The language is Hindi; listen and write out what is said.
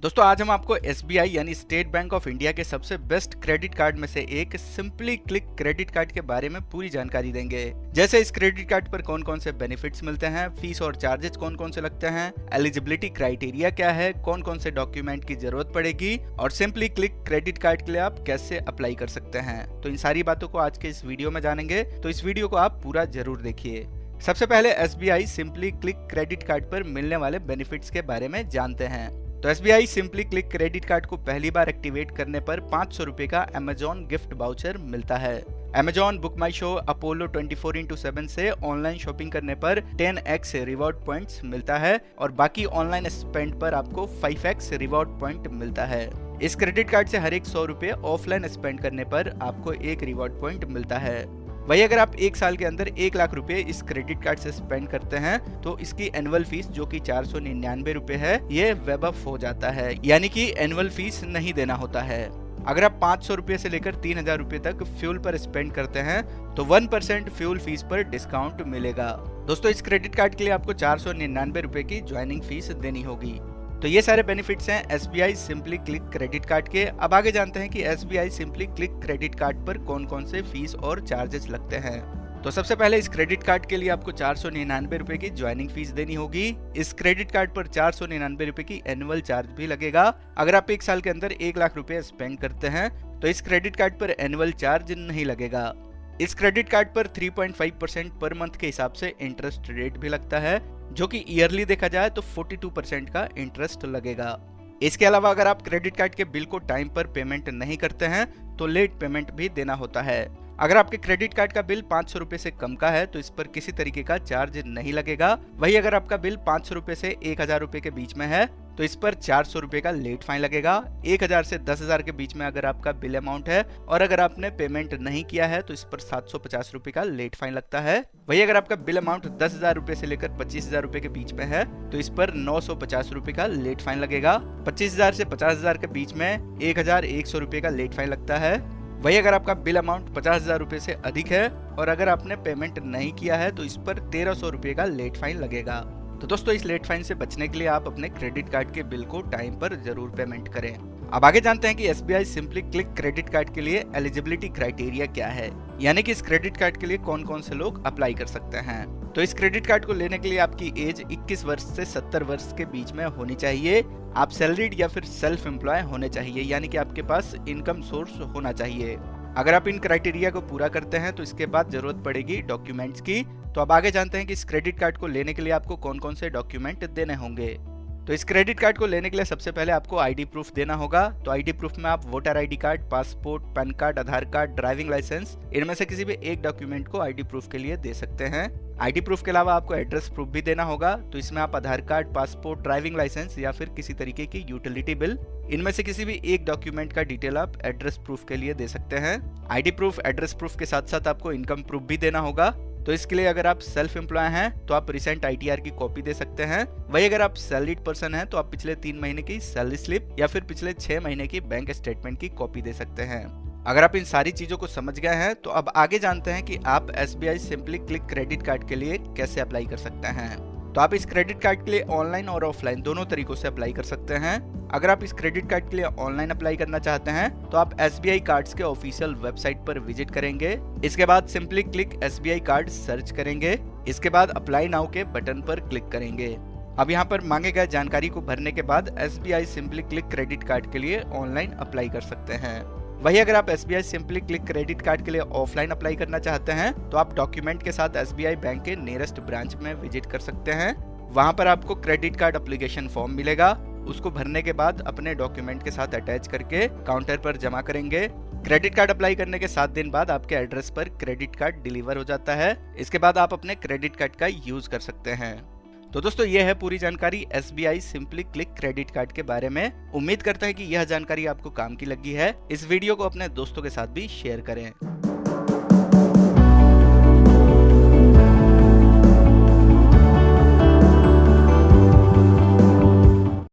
दोस्तों आज हम आपको एसबीआई यानी स्टेट बैंक ऑफ इंडिया के सबसे बेस्ट क्रेडिट कार्ड में से एक सिंपली क्लिक क्रेडिट कार्ड के बारे में पूरी जानकारी देंगे। जैसे इस क्रेडिट कार्ड पर कौन कौन से बेनिफिट्स मिलते हैं, फीस और चार्जेस कौन कौन से लगते हैं, एलिजिबिलिटी क्राइटेरिया क्या है, कौन कौन से डॉक्यूमेंट की जरूरत पड़ेगी और सिंपली क्लिक क्रेडिट कार्ड के लिए आप कैसे अप्लाई कर सकते हैं। तो इन सारी बातों को आज के इस वीडियो में जानेंगे, तो इस वीडियो को आप पूरा जरूर देखिए। सबसे पहले SBI simply click credit card पर मिलने वाले बेनिफिट्स के बारे में जानते हैं। तो SBI simply click credit card को पहली बार एक्टिवेट करने पर 500 रुपए का अमेजॉन गिफ्ट वाउचर मिलता है। अमेजॉन, बुक माई शो, अपोलो 24x7 से ऑनलाइन शॉपिंग करने पर 10x रिवॉर्ड पॉइंट्स मिलता है और बाकी ऑनलाइन स्पेंड पर आपको 5x रिवॉर्ड पॉइंट मिलता है। इस क्रेडिट कार्ड से हर एक 100 रुपए ऑफलाइन स्पेंड करने पर आपको एक रिवॉर्ड पॉइंट मिलता है। वही अगर आप एक साल के अंदर 1 लाख रुपए इस क्रेडिट कार्ड से स्पेंड करते हैं तो इसकी एनुअल फीस जो कि 499 रुपए है, ये वेब ऑफ हो जाता है, यानी कि एनुअल फीस नहीं देना होता है। अगर आप 500 रुपए से लेकर 3000 रुपए तक फ्यूल पर स्पेंड करते हैं तो 1% फ्यूल फीस पर डिस्काउंट मिलेगा। दोस्तों इस क्रेडिट कार्ड के लिए आपको 499 रुपए की ज्वाइनिंग फीस देनी होगी। तो ये सारे बेनिफिट्स हैं SBI simply click credit card के। अब आगे जानते हैं कि SBI simply click credit card पर कौन कौन से फीस और चार्जेस लगते हैं। तो सबसे पहले इस क्रेडिट कार्ड के लिए आपको 499 रुपए की ज्वाइनिंग फीस देनी होगी। इस क्रेडिट कार्ड पर 499 रुपए की एनुअल चार्ज भी लगेगा। अगर आप एक साल के अंदर 1 लाख रुपए स्पेंड करते हैं तो इस क्रेडिट कार्ड पर एनुअल चार्ज नहीं लगेगा। इस क्रेडिट कार्ड पर 3.5% पर मंथ के हिसाब से इंटरेस्ट रेट भी लगता है, जो कि ईयरली देखा जाए तो 42% का इंटरेस्ट लगेगा। इसके अलावा अगर आप क्रेडिट कार्ड के बिल को टाइम पर पेमेंट नहीं करते हैं तो लेट पेमेंट भी देना होता है। अगर आपके क्रेडिट कार्ड का बिल 500 रुपए से कम का है तो इस पर किसी तरीके का चार्ज नहीं लगेगा। वही अगर आपका बिल 500 रुपए से 1000 रुपए के बीच में है तो इस पर 400 रुपए का लेट फाइन लगेगा। 1000 से 10,000 के बीच में अगर आपका बिल अमाउंट है और अगर आपने पेमेंट नहीं किया है तो इस पर 750 रुपए का लेट फाइन लगता है। वही अगर आपका बिल अमाउंट 10,000 रुपए से लेकर 25,000 रुपए के बीच में है तो इस पर 950 रुपए का लेट फाइन लगेगा। 25,000 से 50,000 के बीच में 1,100 रुपए का लेट फाइन लगता है। वही अगर आपका बिल अमाउंट 50,000 रुपए से अधिक है और अगर आपने पेमेंट नहीं किया है तो इस पर 1,300 रुपए का लेट फाइन लगेगा। तो दोस्तों इस लेट फाइन से बचने के लिए आप अपने क्रेडिट कार्ड के बिल को टाइम पर जरूर पेमेंट करें। अब आगे जानते हैं कि SBI simply click credit card के लिए एलिजिबिलिटी क्राइटेरिया क्या है, यानी कि इस क्रेडिट कार्ड के लिए कौन कौन से लोग अप्लाई कर सकते हैं। तो इस क्रेडिट कार्ड को लेने के लिए आपकी एज 21 वर्ष से 70 वर्ष के बीच में होनी चाहिए। आप सैलरीड या फिर सेल्फ एम्प्लॉय होने चाहिए, यानी कि आपके पास इनकम सोर्स होना चाहिए। अगर आप इन क्राइटेरिया को पूरा करते हैं तो इसके बाद जरूरत पड़ेगी डॉक्यूमेंट्स की। तो अब आगे जानते हैं कि इस क्रेडिट कार्ड को लेने के लिए आपको कौन कौन से डॉक्यूमेंट देने होंगे। तो इस क्रेडिट कार्ड को लेने के लिए सबसे पहले आपको आईडी प्रूफ देना होगा। तो आईडी प्रूफ में आप voter ID card, passport, PAN card, Aadhaar card, driving licence, इनमें से किसी भी एक डॉक्यूमेंट को आईडी प्रूफ के लिए दे सकते हैं। आईडी प्रूफ के अलावा आपको एड्रेस प्रूफ भी देना होगा। तो इसमें आप आधार कार्ड, पासपोर्ट, ड्राइविंग लाइसेंस या फिर किसी तरीके की यूटिलिटी बिल, इनमें से किसी भी एक डॉक्यूमेंट का डिटेल आप एड्रेस प्रूफ के लिए दे सकते हैं। आईडी प्रूफ, एड्रेस प्रूफ के साथ साथ आपको इनकम प्रूफ भी देना होगा। तो इसके लिए अगर आप सेल्फ एम्प्लॉय हैं तो आप रिसेंट आईटीआर की कॉपी दे सकते हैं। वही अगर आप सैलरीड पर्सन हैं तो आप पिछले 3 महीने की सैलरी स्लिप या फिर पिछले 6 महीने की बैंक स्टेटमेंट की कॉपी दे सकते हैं। अगर आप इन सारी चीजों को समझ गए हैं तो अब आगे जानते हैं कि आप SBI simply click credit card के लिए कैसे अप्लाई कर सकते हैं। तो आप इस क्रेडिट कार्ड के लिए ऑनलाइन और ऑफलाइन दोनों तरीकों से अप्लाई कर सकते हैं। अगर आप इस क्रेडिट कार्ड के लिए ऑनलाइन अप्लाई करना चाहते हैं तो आप एसबीआई कार्ड्स के ऑफिशियल वेबसाइट पर विजिट करेंगे। इसके बाद simply click SBI card search करेंगे। इसके बाद अप्लाई नाउ के बटन पर क्लिक करेंगे। अब यहाँ पर मांगे गए जानकारी को भरने के बाद SBI simply click credit card के लिए ऑनलाइन अप्लाई कर सकते हैं। वही अगर आप SBI simply click credit card के लिए ऑफलाइन अप्लाई करना चाहते हैं तो आप डॉक्यूमेंट के साथ एसबीआई बैंक के नियरेस्ट ब्रांच में विजिट कर सकते हैं। वहां पर आपको क्रेडिट कार्ड एप्लीकेशन फॉर्म मिलेगा। उसको भरने के बाद अपने डॉक्यूमेंट के साथ अटैच करके काउंटर पर जमा करेंगे। क्रेडिट कार्ड अप्लाई करने के 7 दिन बाद आपके एड्रेस पर क्रेडिट कार्ड डिलीवर हो जाता है। इसके बाद आप अपने क्रेडिट कार्ड का यूज कर सकते हैं। तो दोस्तों ये है पूरी जानकारी SBI simply click credit card के बारे में। उम्मीद करता है कि यह जानकारी आपको काम की लगी है। इस वीडियो को अपने दोस्तों के साथ भी शेयर करें।